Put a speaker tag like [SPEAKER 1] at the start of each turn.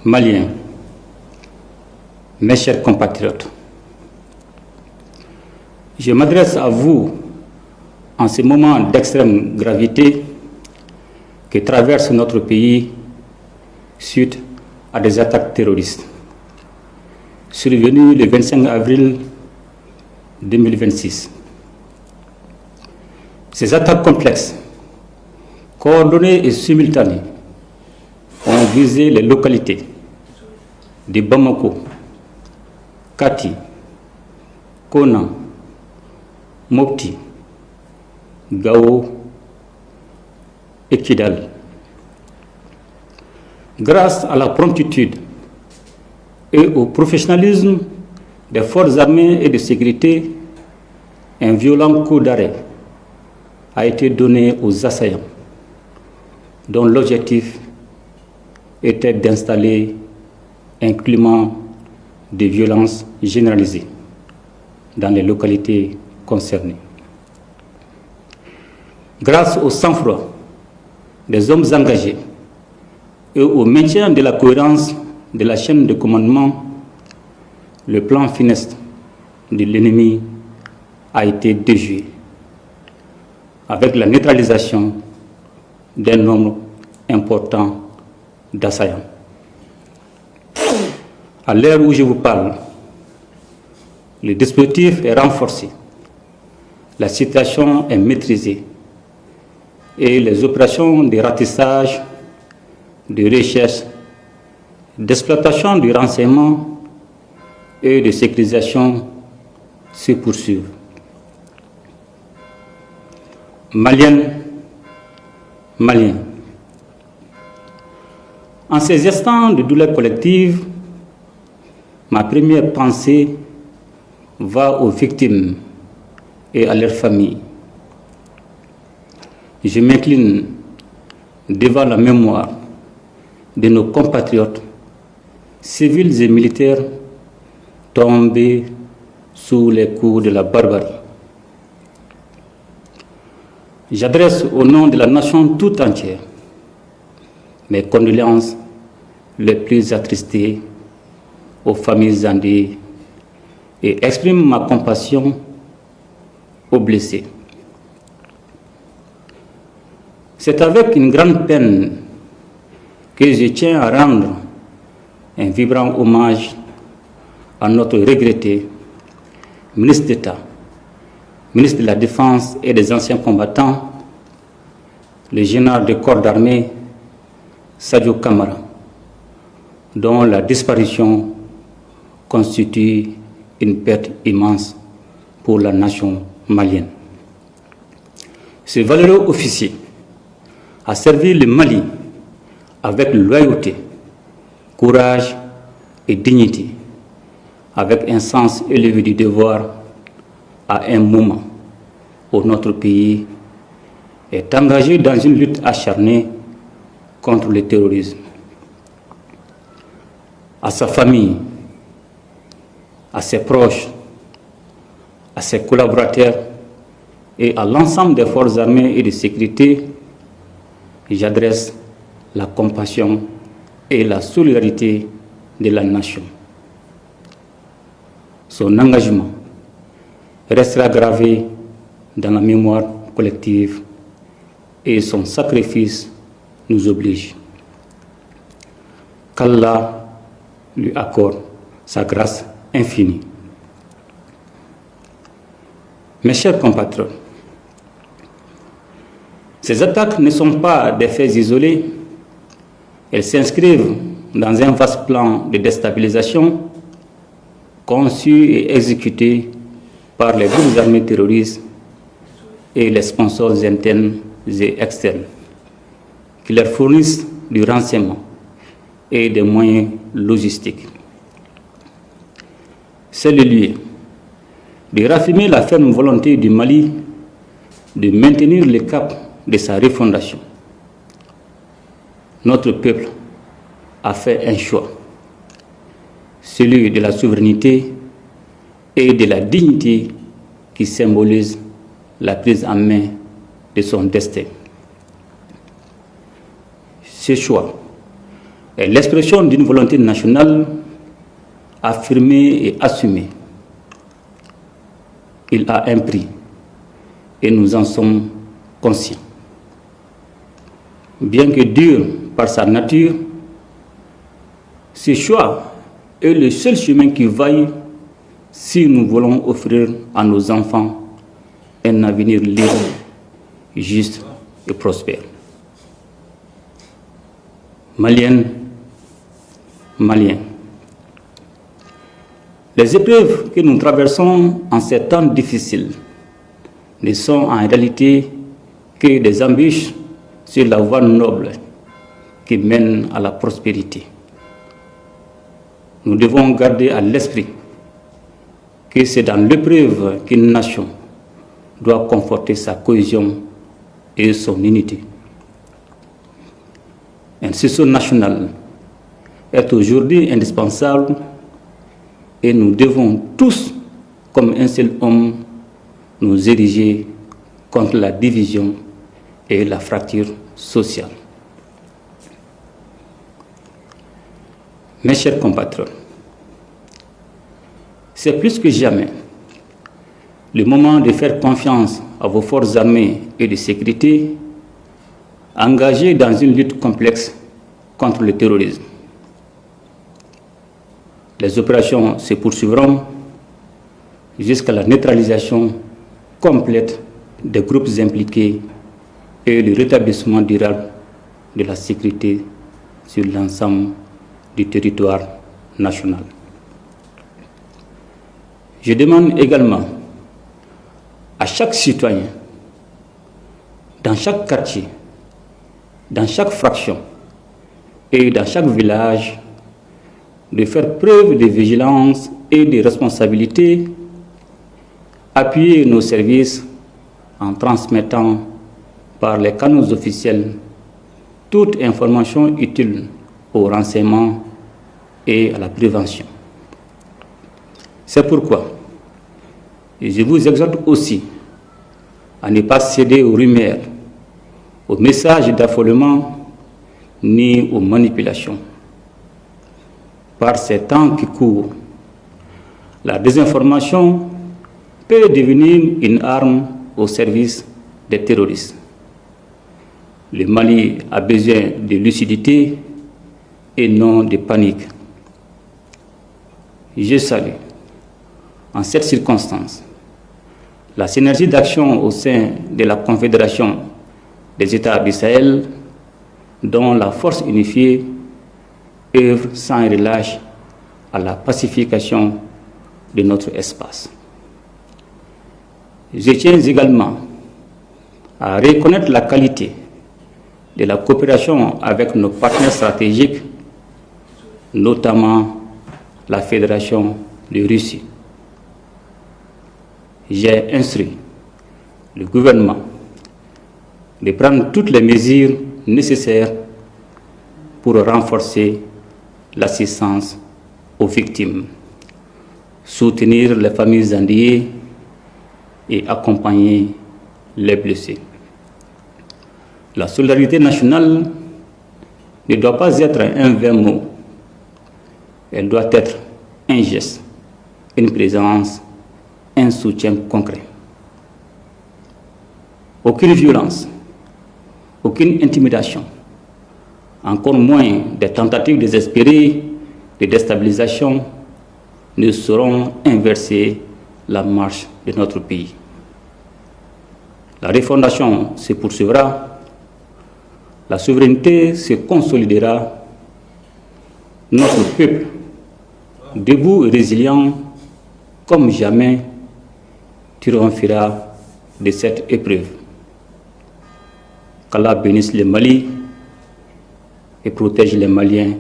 [SPEAKER 1] Maliens, mes chers compatriotes, je m'adresse à vous en ce moment d'extrême gravité que traverse notre pays suite à des attaques terroristes survenues le 25 avril 2026. Ces attaques complexes, coordonnées et simultanées, ont visé les localités de Bamako, Kati, Kona, Mopti, Gao et Kidal. Grâce à la promptitude et au professionnalisme des forces armées et de sécurité, un violent coup d'arrêt a été donné aux assaillants, dont l'objectif était d'installer un climat de violence généralisée dans les localités concernées. Grâce au sang-froid des hommes engagés et au maintien de la cohérence de la chaîne de commandement, le plan funeste de l'ennemi a été déjoué avec la neutralisation d'un nombre important d'assaillants. À l'heure où je vous parle, le dispositif est renforcé, la situation est maîtrisée et les opérations de ratissage, de recherche, d'exploitation du renseignement et de sécurisation se poursuivent. Maliennes, Maliens, en ces instants de douleur collective, ma première pensée va aux victimes et à leurs familles. Je m'incline devant la mémoire de nos compatriotes, civils et militaires, tombés sous les coups de la barbarie. J'adresse au nom de la nation tout entière mes condoléances les plus attristées aux familles endeuillées et exprime ma compassion aux blessés. C'est avec une grande peine que je tiens à rendre un vibrant hommage à notre regretté ministre d'État, ministre de la Défense et des Anciens combattants, le général de corps d'armée Sadio Kamara, dont la disparition constitue une perte immense pour la nation malienne. Ce valeureux officier a servi le Mali avec loyauté, courage et dignité, avec un sens élevé du devoir à un moment où notre pays est engagé dans une lutte acharnée contre le terrorisme. À sa famille, à ses proches, à ses collaborateurs et à l'ensemble des forces armées et de sécurité, j'adresse la compassion et la solidarité de la nation. Son engagement restera gravé dans la mémoire collective et son sacrifice nous oblige. Qu'Allah lui accorde sa grâce infinie. Mes chers compatriotes, ces attaques ne sont pas des faits isolés, elles s'inscrivent dans un vaste plan de déstabilisation conçu et exécuté par les groupes armés terroristes et les sponsors internes et externes qui leur fournissent du renseignement et des moyens logistiques. C'est le lieu de raffirmer la ferme volonté du Mali de maintenir le cap de sa refondation. Notre peuple a fait un choix, celui de la souveraineté et de la dignité qui symbolise la prise en main de son destin. Ce choix est l'expression d'une volonté nationale affirmée et assumée. Il a un prix et nous en sommes conscients. Bien que dur par sa nature, ce choix est le seul chemin qui vaille si nous voulons offrir à nos enfants un avenir libre, juste et prospère. Maliennes, Maliens, les épreuves que nous traversons en ces temps difficiles ne sont en réalité que des embûches sur la voie noble qui mène à la prospérité. Nous devons garder à l'esprit que c'est dans l'épreuve qu'une nation doit conforter sa cohésion et son unité. Un sursaut national est aujourd'hui indispensable et nous devons tous, comme un seul homme, nous ériger contre la division et la fracture sociale. Mes chers compatriotes, c'est plus que jamais le moment de faire confiance à vos forces armées et de sécurité engagées dans une lutte complexe contre le terrorisme. Les opérations se poursuivront jusqu'à la neutralisation complète des groupes impliqués et le rétablissement durable de la sécurité sur l'ensemble du territoire national. Je demande également à chaque citoyen, dans chaque quartier, dans chaque fraction et dans chaque village, de faire preuve de vigilance et de responsabilité, appuyer nos services en transmettant par les canaux officiels toute information utile au renseignement et à la prévention. C'est pourquoi je vous exhorte aussi à ne pas céder aux rumeurs, aux messages d'affolement ni aux manipulations. Par ces temps qui courent, la désinformation peut devenir une arme au service des terroristes. Le Mali a besoin de lucidité et non de panique. Je salue, en cette circonstance, la synergie d'action au sein de la Confédération des États du Sahel, dont la force unifiée œuvre sans relâche à la pacification de notre espace. Je tiens également à reconnaître la qualité de la coopération avec nos partenaires stratégiques, notamment la Fédération de Russie. J'ai instruit le gouvernement de prendre toutes les mesures nécessaires pour renforcer l'assistance aux victimes, soutenir les familles endeuillées et accompagner les blessés. La solidarité nationale ne doit pas être un vain mot, elle doit être un geste, une présence, un soutien concret. Aucune violence, aucune intimidation, encore moins des tentatives désespérées de déstabilisation ne sauront inverser la marche de notre pays. La refondation se poursuivra, la souveraineté se consolidera, notre peuple, debout et résilient comme jamais, triomphera de cette épreuve. Qu'Allah bénisse le Mali et protège les Maliens